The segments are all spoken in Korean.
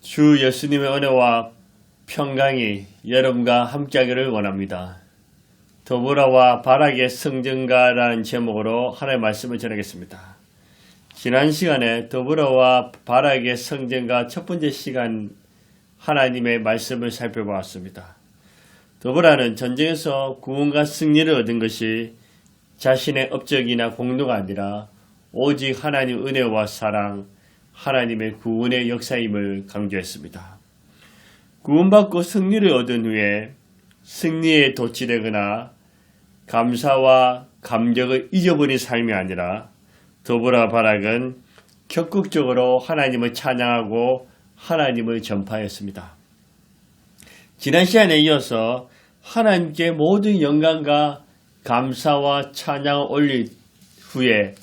주 예수님의 은혜와 평강이 여러분과 함께하기를 원합니다. 더불어와 바락의 성전가라는 제목으로 하나님의 말씀을 전하겠습니다. 지난 시간에 더불어와 바락의 성전가 첫 번째 시간 하나님의 말씀을 살펴보았습니다. 더불어는 전쟁에서 구원과 승리를 얻은 것이 자신의 업적이나 공로가 아니라 오직 하나님 은혜와 사랑, 하나님의 구원의 역사임을 강조했습니다. 구원받고 승리를 얻은 후에 승리에 도취되거나 감사와 감격을 잊어버린 삶이 아니라 더불어 바락은 적극적으로 하나님을 찬양하고 하나님을 전파했습니다. 지난 시간에 이어서 하나님께 모든 영광과 감사와 찬양을 올린 후에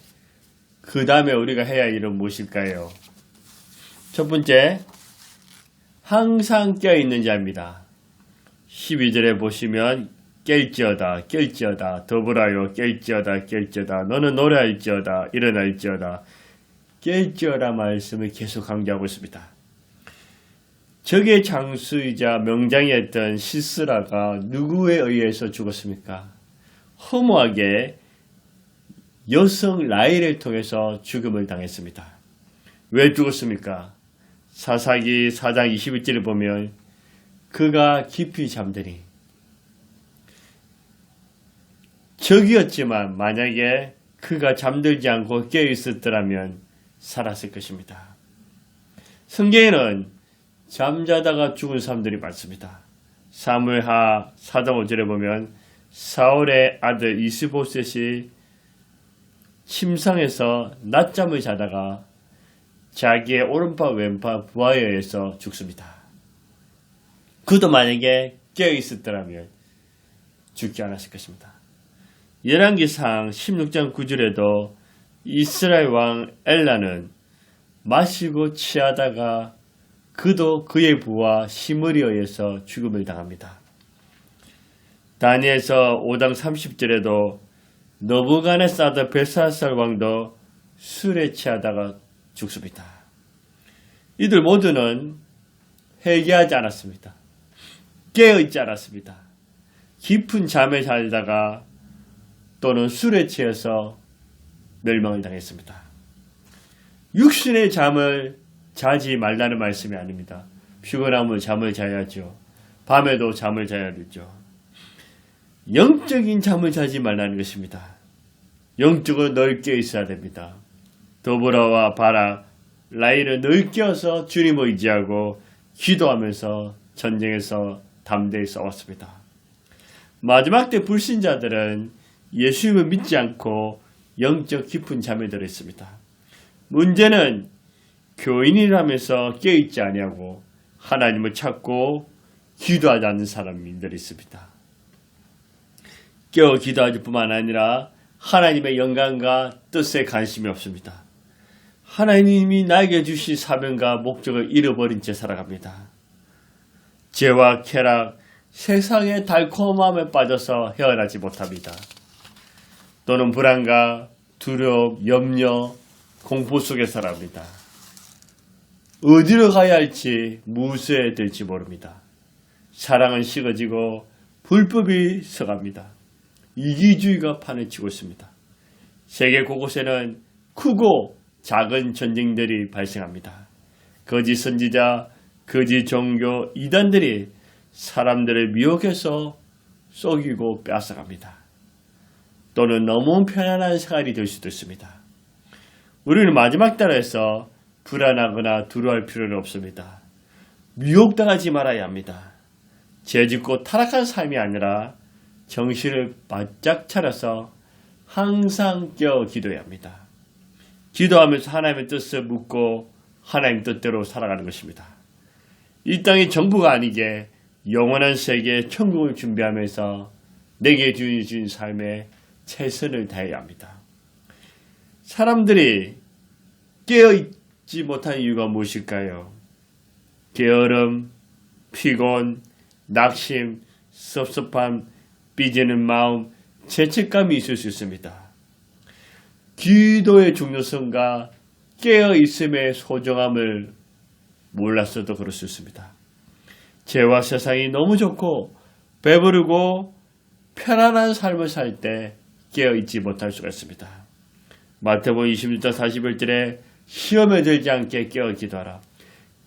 그 다음에 우리가 해야 할 일은 무엇일까요? 첫 번째, 항상 깨어있는 자입니다. 12절에 보시면 깰지어다 더불어요 깰지어다 너는 노래할지어다 일어날지어다 깰지어다 말씀을 계속 강조하고 있습니다. 적의 장수이자 명장이었던 시스라가 누구에 의해서 죽었습니까? 허무하게 여성 라헬을 통해서 죽음을 당했습니다. 왜 죽었습니까? 사사기 4장 21절을 보면 그가 깊이 잠드니 적이었지만 만약에 그가 잠들지 않고 깨어있었더라면 살았을 것입니다. 성경에는 잠자다가 죽은 사람들이 많습니다. 사무엘하 4장 5절에 보면 사울의 아들 이스보셋이 침상에서 낮잠을 자다가 자기의 오른팔 왼팔 부하에 의해서 죽습니다. 그도 만약에 깨어있었더라면 죽지 않았을 것입니다. 열왕기상 16장 9절에도 이스라엘 왕 엘라는 마시고 취하다가 그도 그의 부하 시므리에 의해서 죽음을 당합니다. 다니엘서 5장 30절에도 너부갓네살 벨사살 왕도 술에 취하다가 죽습니다. 이들 모두는 회개하지 않았습니다. 깨어있지 않았습니다. 깊은 잠에 살다가 또는 술에 취해서 멸망을 당했습니다. 육신의 잠을 자지 말라는 말씀이 아닙니다. 피곤하면 잠을 자야죠. 밤에도 잠을 자야 되죠. 영적인 잠을 자지 말라는 것입니다. 영적으로 넓게 있어야 됩니다. 더불어와 바락, 라헬은 늘 깨어서 주님을 의지하고 기도하면서 전쟁에서 담대히 싸웠습니다. 마지막 때 불신자들은 예수님을 믿지 않고 영적 깊은 잠에 들어있습니다. 문제는 교인이라면서 깨어있지 아니하고 하나님을 찾고 기도하지 않는 사람들이 있습니다. 깨어 기도하지 뿐만 아니라 하나님의 영광과 뜻에 관심이 없습니다. 하나님이 나에게 주신 사명과 목적을 잃어버린 채 살아갑니다. 죄와 쾌락, 세상의 달콤함에 빠져서 헤어나지 못합니다. 또는 불안과 두려움, 염려, 공포 속에 살아갑니다. 어디로 가야 할지 무엇에 될지 모릅니다. 사랑은 식어지고 불법이 서갑니다. 이기주의가 판을 치고 있습니다. 세계 곳곳에는 크고 작은 전쟁들이 발생합니다. 거짓 선지자, 거짓 종교, 이단들이 사람들을 미혹해서 속이고 빼앗아갑니다. 또는 너무 편안한 생활이 될 수도 있습니다. 우리는 마지막 달에서 불안하거나 두려워할 필요는 없습니다. 미혹당하지 말아야 합니다. 죄짓고 타락한 삶이 아니라 정신을 바짝 차려서 항상 깨어 기도해야 합니다. 기도하면서 하나님의 뜻을 묻고 하나님 뜻대로 살아가는 것입니다. 이 땅이 전부가 아니게 영원한 세계 천국을 준비하면서 내게 주신 삶에 최선을 다해야 합니다. 사람들이 깨어있지 못한 이유가 무엇일까요? 게으름, 피곤, 낙심, 섭섭함, 삐지는 마음, 죄책감이 있을 수 있습니다. 기도의 중요성과 깨어있음의 소중함을 몰랐어도 그럴 수 있습니다. 죄와 세상이 너무 좋고 배부르고 편안한 삶을 살 때 깨어있지 못할 수가 있습니다. 마태복음 26장 41절에 시험에 들지 않게 깨어 기도하라.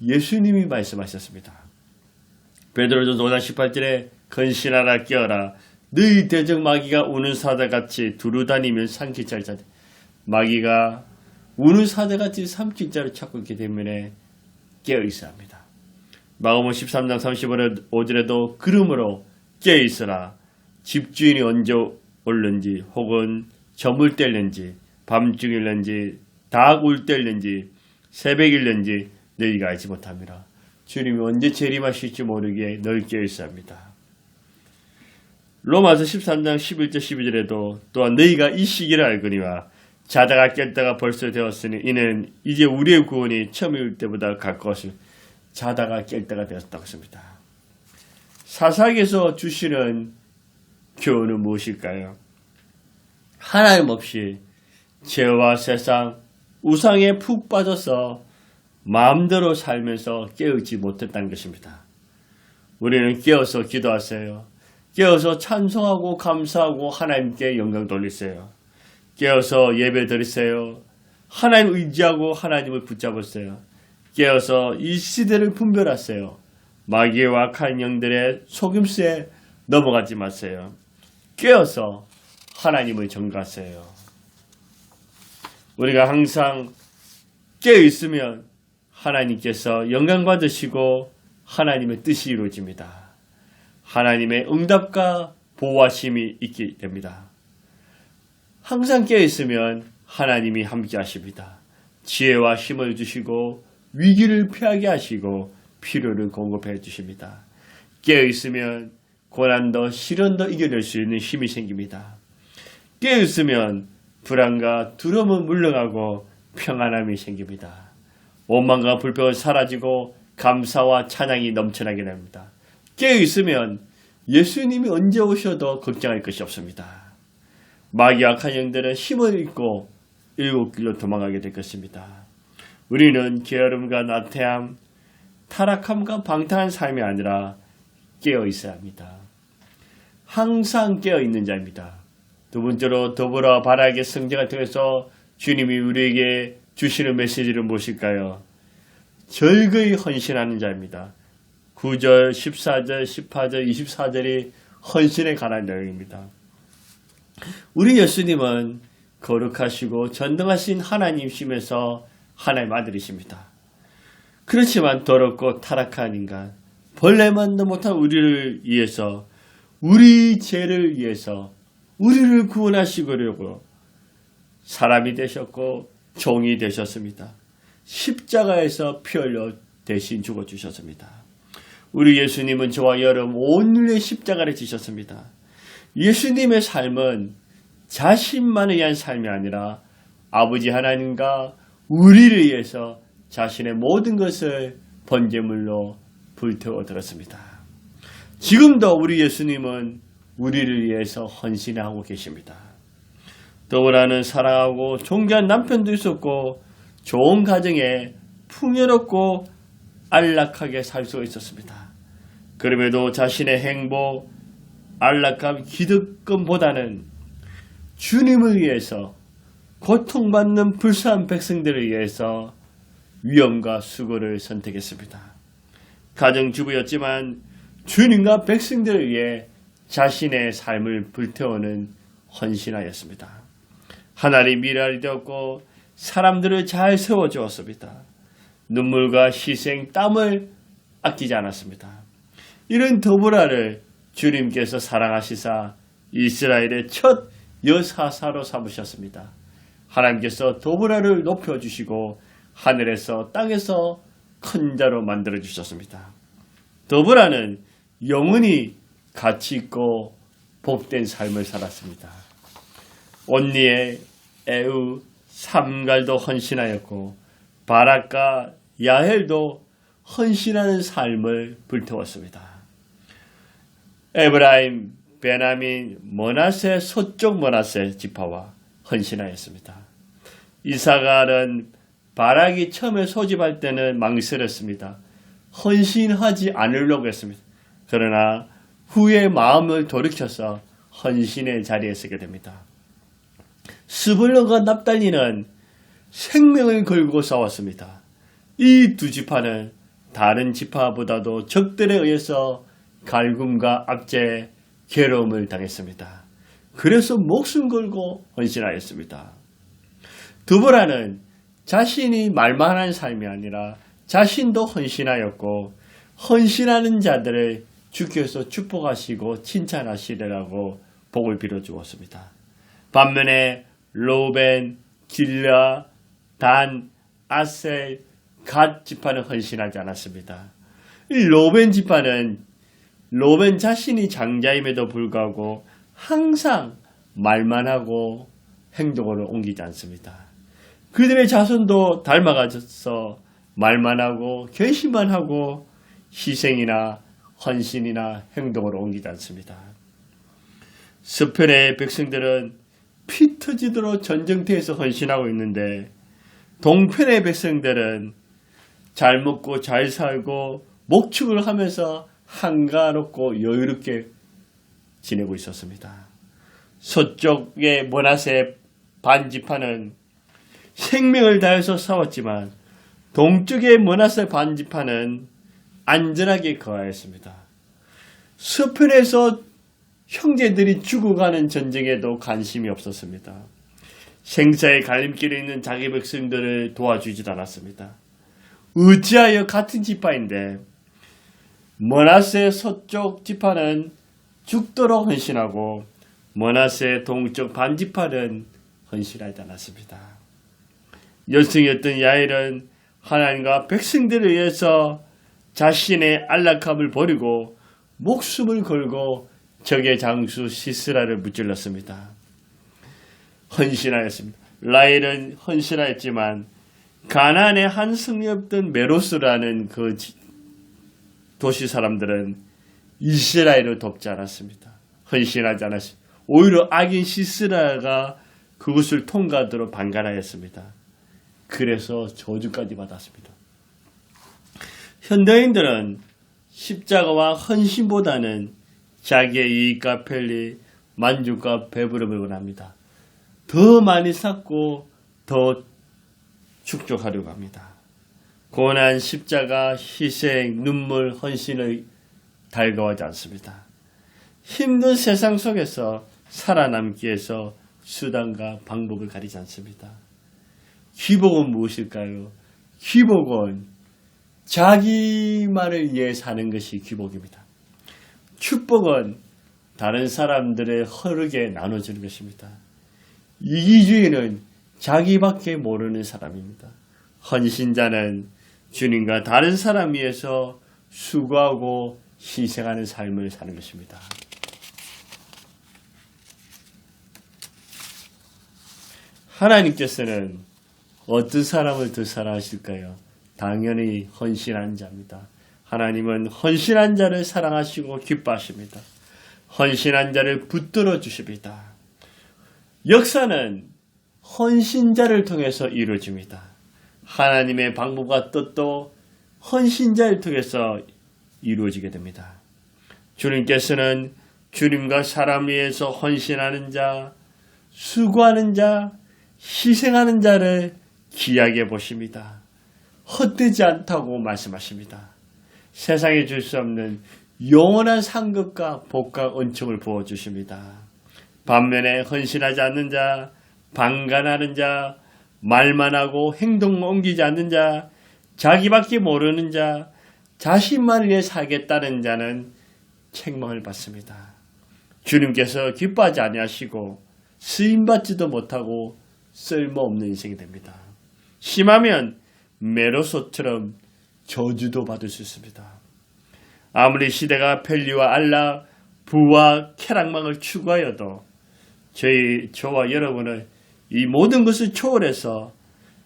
예수님이 말씀하셨습니다. 베드로전서 5장 18절에 근신하라 깨어라. 너희 대적 마귀가 우는 사자같이 두루다니며 삼킬자를 찾아. 마귀가 우는 사자같이 삼킬자를 찾고 있기 때문에 깨어있어야 합니다. 마가복음 13장 35절에도 그러므로 깨어있어라. 집주인이 언제 올는지 혹은 저물 때일는지 밤중일는지 닭 울 때일는지 새벽일는지 너희가 알지 못합니다. 주님이 언제 재림하실지 모르게 널 깨어있어야 합니다. 로마서 13장 11절 12절에도 또한 너희가 이 시기를 알거니와 자다가 깼다가 벌써 되었으니 이는 이제 우리의 구원이 처음일 때보다 가까웠으니 자다가 깰 때가 되었다고 했습니다. 사사기에서 주시는 교훈은 무엇일까요? 하나님 없이 죄와 세상, 우상에 푹 빠져서 마음대로 살면서 깨우지 못했다는 것입니다. 우리는 깨어서 기도하세요. 깨어서 찬송하고 감사하고 하나님께 영광 돌리세요. 깨어서 예배 드리세요. 하나님 의지하고 하나님을 붙잡으세요. 깨어서 이 시대를 분별하세요. 마귀와 악한 영들의 속임수에 넘어가지 마세요. 깨어서 하나님을 전가하세요. 우리가 항상 깨어있으면 하나님께서 영광 받으시고 하나님의 뜻이 이루어집니다. 하나님의 응답과 보호하심이 있게 됩니다. 항상 깨어있으면 하나님이 함께 하십니다. 지혜와 힘을 주시고 위기를 피하게 하시고 필요를 공급해 주십니다. 깨어있으면 고난도 시련도 이겨낼 수 있는 힘이 생깁니다. 깨어있으면 불안과 두려움은 물러가고 평안함이 생깁니다. 원망과 불평은 사라지고 감사와 찬양이 넘쳐나게 됩니다. 깨어있으면 예수님이 언제 오셔도 걱정할 것이 없습니다. 마귀와 악한 영들은 힘을 잃고 일곱 길로 도망가게 될 것입니다. 우리는 게으름과 나태함, 타락함과 방탕한 삶이 아니라 깨어있어야 합니다. 항상 깨어있는 자입니다. 두 번째로 더불어 바라게 성제가 통해서 주님이 우리에게 주시는 메시지를 무엇일까요? 절거히 헌신하는 자입니다. 9절, 14절, 18절, 24절이 헌신에 관한 내용입니다. 우리 예수님은 거룩하시고 전능하신 하나님이시면서 하나님 아들이십니다. 그렇지만 더럽고 타락한 인간, 벌레만도 못한 우리를 위해서, 우리 죄를 위해서 우리를 구원하시려고 사람이 되셨고 종이 되셨습니다. 십자가에서 피 흘려 대신 죽어주셨습니다. 우리 예수님은 저와 여러분 온 인류의 십자가를 지셨습니다. 예수님의 삶은 자신만을 위한 삶이 아니라 아버지 하나님과 우리를 위해서 자신의 모든 것을 번제물로 불태워 드렸습니다. 지금도 우리 예수님은 우리를 위해서 헌신하고 계십니다. 더불어는 사랑하고 존귀한 남편도 있었고 좋은 가정에 풍요롭고 안락하게 살 수 있었습니다. 그럼에도 자신의 행복, 안락함, 기득권보다는 주님을 위해서 고통받는 불쌍한 백성들을 위해서 위험과 수고를 선택했습니다. 가정주부였지만 주님과 백성들을 위해 자신의 삶을 불태우는 헌신하였습니다. 하나님의 미랄이 되었고 사람들을 잘 세워주었습니다. 눈물과 희생, 땀을 아끼지 않았습니다. 이런 더브라를 주님께서 사랑하시사 이스라엘의 첫 여사사로 삼으셨습니다. 하나님께서 더브라를 높여주시고 하늘에서 땅에서 큰 자로 만들어주셨습니다. 더브라는 영원히 가치 있고 복된 삶을 살았습니다. 온니의 에우, 삼갈도 헌신하였고 바락과 야헬도 헌신하는 삶을 불태웠습니다. 에브라임, 베냐민, 머나세, 서쪽 머나세 지파와 헌신하였습니다. 이사갈은 바락이 처음에 소집할 때는 망설였습니다. 헌신하지 않으려고 했습니다. 그러나 후에 마음을 돌이켜서 헌신의 자리에 서게 됩니다. 스불론과 납달리는 생명을 걸고 싸웠습니다. 이 두 지파는 다른 지파보다도 적들에 의해서 갈굼과 압제, 괴로움을 당했습니다. 그래서 목숨 걸고 헌신하였습니다. 드보라는 자신이 말만한 삶이 아니라 자신도 헌신하였고 헌신하는 자들을 주께서 축복하시고 칭찬하시리라고 복을 빌어주었습니다. 반면에 로벤, 길라, 단, 아셀, 갓 지파는 헌신하지 않았습니다. 이 로벤 지파는 로벤 자신이 장자임에도 불구하고 항상 말만 하고 행동으로 옮기지 않습니다. 그들의 자손도 닮아가서 말만 하고 결심만 하고 희생이나 헌신이나 행동으로 옮기지 않습니다. 서편의 백성들은 피 터지도록 전쟁터에서 헌신하고 있는데 동편의 백성들은 잘 먹고 잘 살고 목축을 하면서 한가롭고 여유롭게 지내고 있었습니다. 서쪽의 므낫세 반지파는 생명을 다해서 싸웠지만 동쪽의 므낫세 반지파는 안전하게 거하였습니다. 서편에서 형제들이 죽어가는 전쟁에도 관심이 없었습니다. 생사의 갈림길에 있는 자기 백성들을 도와주지도 않았습니다. 어찌하여 같은 지파인데 므낫세 서쪽 지파는 죽도록 헌신하고 므낫세 동쪽 반지파는 헌신하지 않았습니다. 여성이었던 야엘은 하나님과 백성들을 위해서 자신의 안락함을 버리고 목숨을 걸고 적의 장수 시스라를 무찔렀습니다. 헌신하였습니다. 라헬은 헌신하였지만 가나안의 한 성이 없던 메로스라는 그 도시 사람들은 이스라엘을 돕지 않았습니다. 헌신하지 않았습니다. 오히려 악인 시스라가 그것을 통과하도록 방관하였습니다. 그래서 저주까지 받았습니다. 현대인들은 십자가와 헌신보다는 자기의 이익과 편리, 만족과 배부름을 원합니다. 더 많이 쌓고 더 축적하려고 합니다. 고난, 십자가, 희생, 눈물, 헌신을 달가워하지 않습니다. 힘든 세상 속에서 살아남기 위해서 수단과 방법을 가리지 않습니다. 기복은 무엇일까요? 기복은 자기만을 위해 사는 것이 기복입니다. 축복은 다른 사람들의 허르게 나눠주는 것입니다. 이기주의는 자기밖에 모르는 사람입니다. 헌신자는 주님과 다른 사람 위해서 수고하고 희생하는 삶을 사는 것입니다. 하나님께서는 어떤 사람을 더 사랑하실까요? 당연히 헌신한 자입니다. 하나님은 헌신한 자를 사랑하시고 기뻐하십니다. 헌신한 자를 붙들어 주십니다. 역사는 헌신자를 통해서 이루어집니다. 하나님의 방법과 뜻도 헌신자를 통해서 이루어지게 됩니다. 주님께서는 주님과 사람 위해서 헌신하는 자, 수고하는 자, 희생하는 자를 귀하게 보십니다. 헛되지 않다고 말씀하십니다. 세상에 줄 수 없는 영원한 상급과 복과 은총을 부어주십니다. 반면에 헌신하지 않는 자, 방관하는 자, 말만 하고 행동만 옮기지 않는 자, 자기밖에 모르는 자, 자신만을 위해 살겠다는 자는 책망을 받습니다. 주님께서 기뻐하지 아니하시고 쓰임받지도 못하고 쓸모없는 인생이 됩니다. 심하면 메로소처럼 저주도 받을 수 있습니다. 아무리 시대가 편리와 안락, 부와 쾌락망을 추구하여도 저와 여러분은 이 모든 것을 초월해서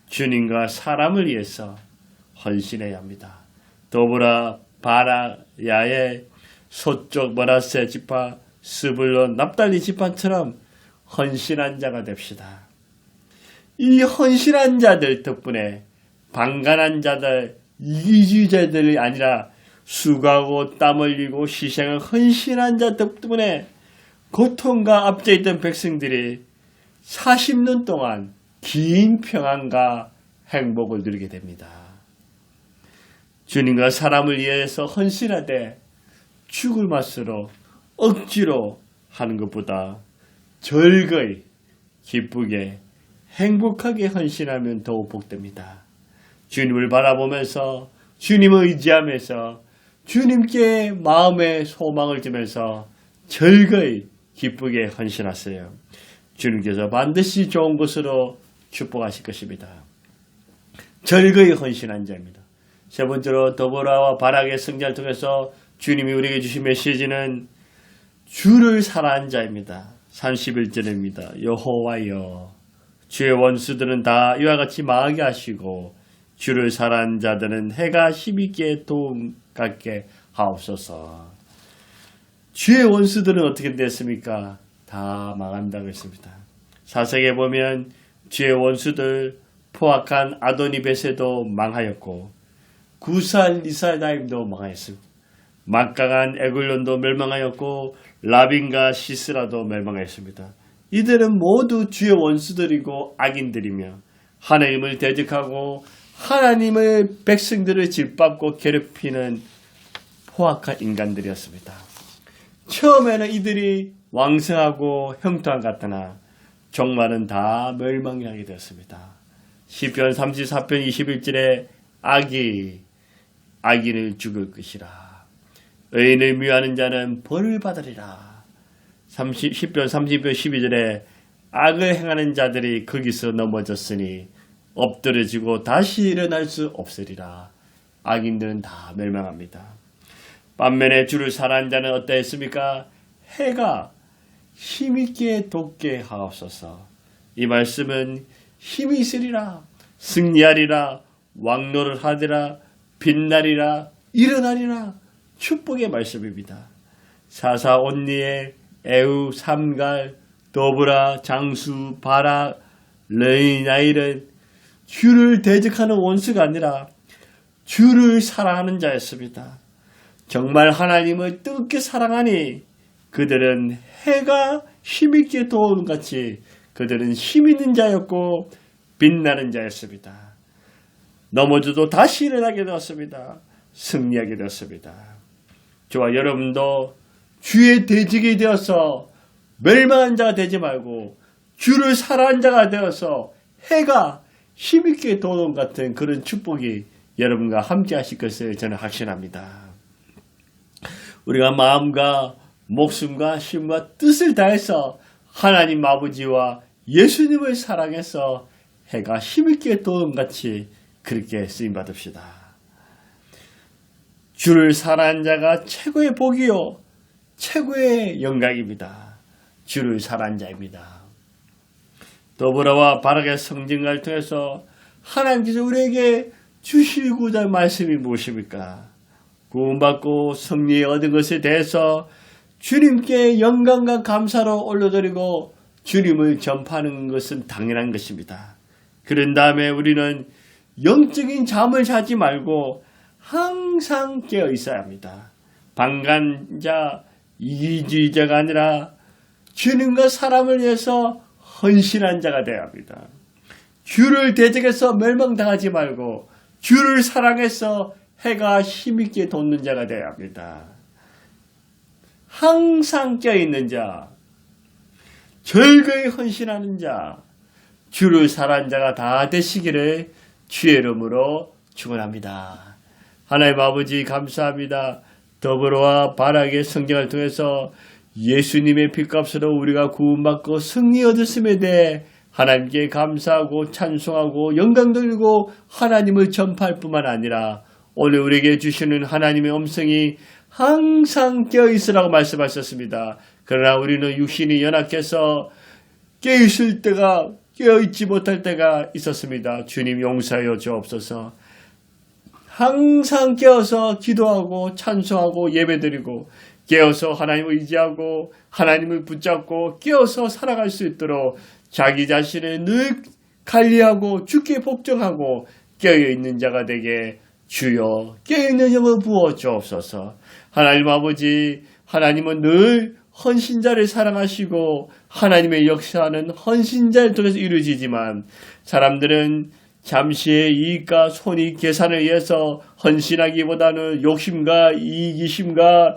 주님과 사람을 위해서 헌신해야 합니다. 더불어 바락, 야엘, 서쪽 므낫세 지파, 스불론, 납달리 지파처럼 헌신한 자가 됩시다. 이 헌신한 자들 덕분에 방관한 자들, 이기주의자들이 아니라 수고하고 땀 흘리고 희생을 헌신한 자 덕분에 고통과 압제했던 백성들이 40년 동안 긴 평안과 행복을 누리게 됩니다. 주님과 사람을 위해서 헌신하되 죽을 맛으로 억지로 하는 것보다 즐거이 기쁘게 행복하게 헌신하면 더욱 복됩니다. 주님을 바라보면서 주님을 의지하면서 주님께 마음의 소망을 주면서 즐거이 기쁘게 헌신하세요. 주님께서 반드시 좋은 것으로 축복하실 것입니다. 즐거이 헌신한 자입니다. 세 번째로 더보라와 바락의 성자를 통해서 주님이 우리에게 주신 메시지는 주를 사랑한 자입니다. 31절입니다. 여호와여 주의 원수들은 다 이와 같이 망하게 하시고 주를 사랑한 자들은 해가 힘있게 도움 갖게 하옵소서. 주의 원수들은 어떻게 됐습니까? 다 망한다고 했습니다. 사색에 보면 주의 원수들 포악한 아도니베세도 망하였고 구살 리사다임도 망하였습니다. 막강한 에글론도 멸망하였고 라빈과 시스라도 멸망하였습니다. 이들은 모두 주의 원수들이고 악인들이며 하나님을 대적하고 하나님의 백성들을 짓밟고 괴롭히는 포악한 인간들이었습니다. 처음에는 이들이 왕성하고 형통한 것 같으나 종말은 다 멸망하게 되었습니다. 시편 34편 21절에 악인을 죽을 것이라. 의인을 미워하는 자는 벌을 받으리라. 시편 30편 12절에 악을 행하는 자들이 거기서 넘어졌으니 엎드려지고 다시 일어날 수 없으리라. 악인들은 다 멸망합니다. 반면에 주를 사랑하는 자는 어떠했습니까? 해가 힘있게 돋게 하옵소서. 이 말씀은 힘이 있으리라, 승리하리라, 왕노를 하리라, 빛나리라, 일어나리라 축복의 말씀입니다. 사사 온니엘, 에우, 삼갈, 더브라, 장수, 바락, 레이나일은 주를 대적하는 원수가 아니라 주를 사랑하는 자였습니다. 정말 하나님을 뜨겁게 사랑하니 그들은 해가 힘있게 도는 같이 그들은 힘있는 자였고 빛나는 자였습니다. 넘어져도 다시 일어나게 되었습니다. 승리하게 되었습니다. 저와 여러분도 주의 대적이 되어서 멸망한 자가 되지 말고 주를 사랑한 자가 되어서 해가 힘있게 도는 같은 그런 축복이 여러분과 함께 하실 것을 저는 확신합니다. 우리가 마음과 목숨과 힘과 뜻을 다해서 하나님 아버지와 예수님을 사랑해서 해가 힘있게 도는 같이 그렇게 쓰임받읍시다. 주를 사랑하는 자가 최고의 복이요 최고의 영광입니다. 주를 사랑하는 자입니다. 더보라와 바락의 성전을 통해서 하나님께서 우리에게 주시고자 할 말씀이 무엇입니까? 구원받고 승리 얻은 것에 대해서 주님께 영광과 감사로 올려드리고 주님을 전파하는 것은 당연한 것입니다. 그런 다음에 우리는 영적인 잠을 자지 말고 항상 깨어 있어야 합니다. 방관자, 이기주의자가 아니라 주님과 사람을 위해서 헌신한 자가 되어야 합니다. 주를 대적해서 멸망당하지 말고 주를 사랑해서 해가 힘있게 돋는 자가 되어야 합니다. 항상 깨어있는 자, 즐거이 헌신하는 자, 주를 사랑하는 자가 다 되시기를 주의 이름으로 축원합니다. 하나님 아버지 감사합니다. 더불어와 바락의 성경을 통해서 예수님의 핏값으로 우리가 구원받고 승리 얻었음에 대해 하나님께 감사하고 찬송하고 영광 돌리고 하나님을 전파할 뿐만 아니라 오늘 우리에게 주시는 하나님의 음성이 항상 깨어있으라고 말씀하셨습니다. 그러나 우리는 육신이 연약해서 깨어있을 때가 깨어있지 못할 때가 있었습니다. 주님 용서하여 주옵소서. 항상 깨어서 기도하고 찬송하고 예배드리고 깨어서 하나님을 의지하고 하나님을 붙잡고 깨어서 살아갈 수 있도록 자기 자신을 늘 관리하고 주께 복종하고 깨어있는 자가 되게 주여 깨어있는 힘을 부어 주옵소서. 하나님 아버지, 하나님은 늘 헌신자를 사랑하시고 하나님의 역사는 헌신자를 통해서 이루어지지만 사람들은 잠시의 이익과 손익 계산을 위해서 헌신하기보다는 욕심과 이기심과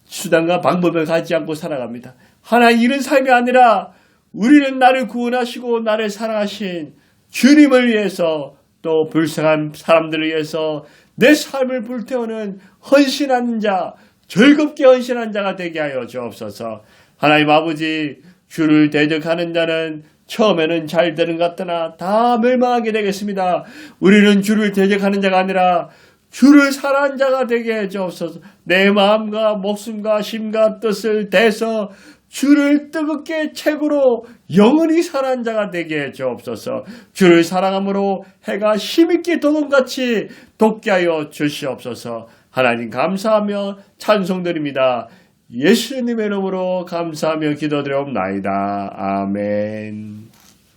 수단과 방법을 갖지 않고 살아갑니다. 하나님 이런 삶이 아니라 우리는 나를 구원하시고 나를 사랑하신 주님을 위해서 또 불쌍한 사람들을 위해서 내 삶을 불태우는 헌신한 자, 즐겁게 헌신한 자가 되게 하여 주옵소서. 하나님 아버지, 주를 대적하는 자는 처음에는 잘 되는 것 같으나 다 멸망하게 되겠습니다. 우리는 주를 대적하는 자가 아니라 주를 사랑하는 자가 되게 해 주옵소서. 내 마음과 목숨과 심과 뜻을 대서 주를 뜨겁게 최고로 영원히 사랑하는 자가 되게 해 주옵소서. 주를 사랑함으로 해가 힘있게 도둑같이 돋게 하여 주시옵소서. 하나님 감사하며 찬송드립니다. 예수님의 이름으로 감사하며 기도드리옵나이다. 아멘.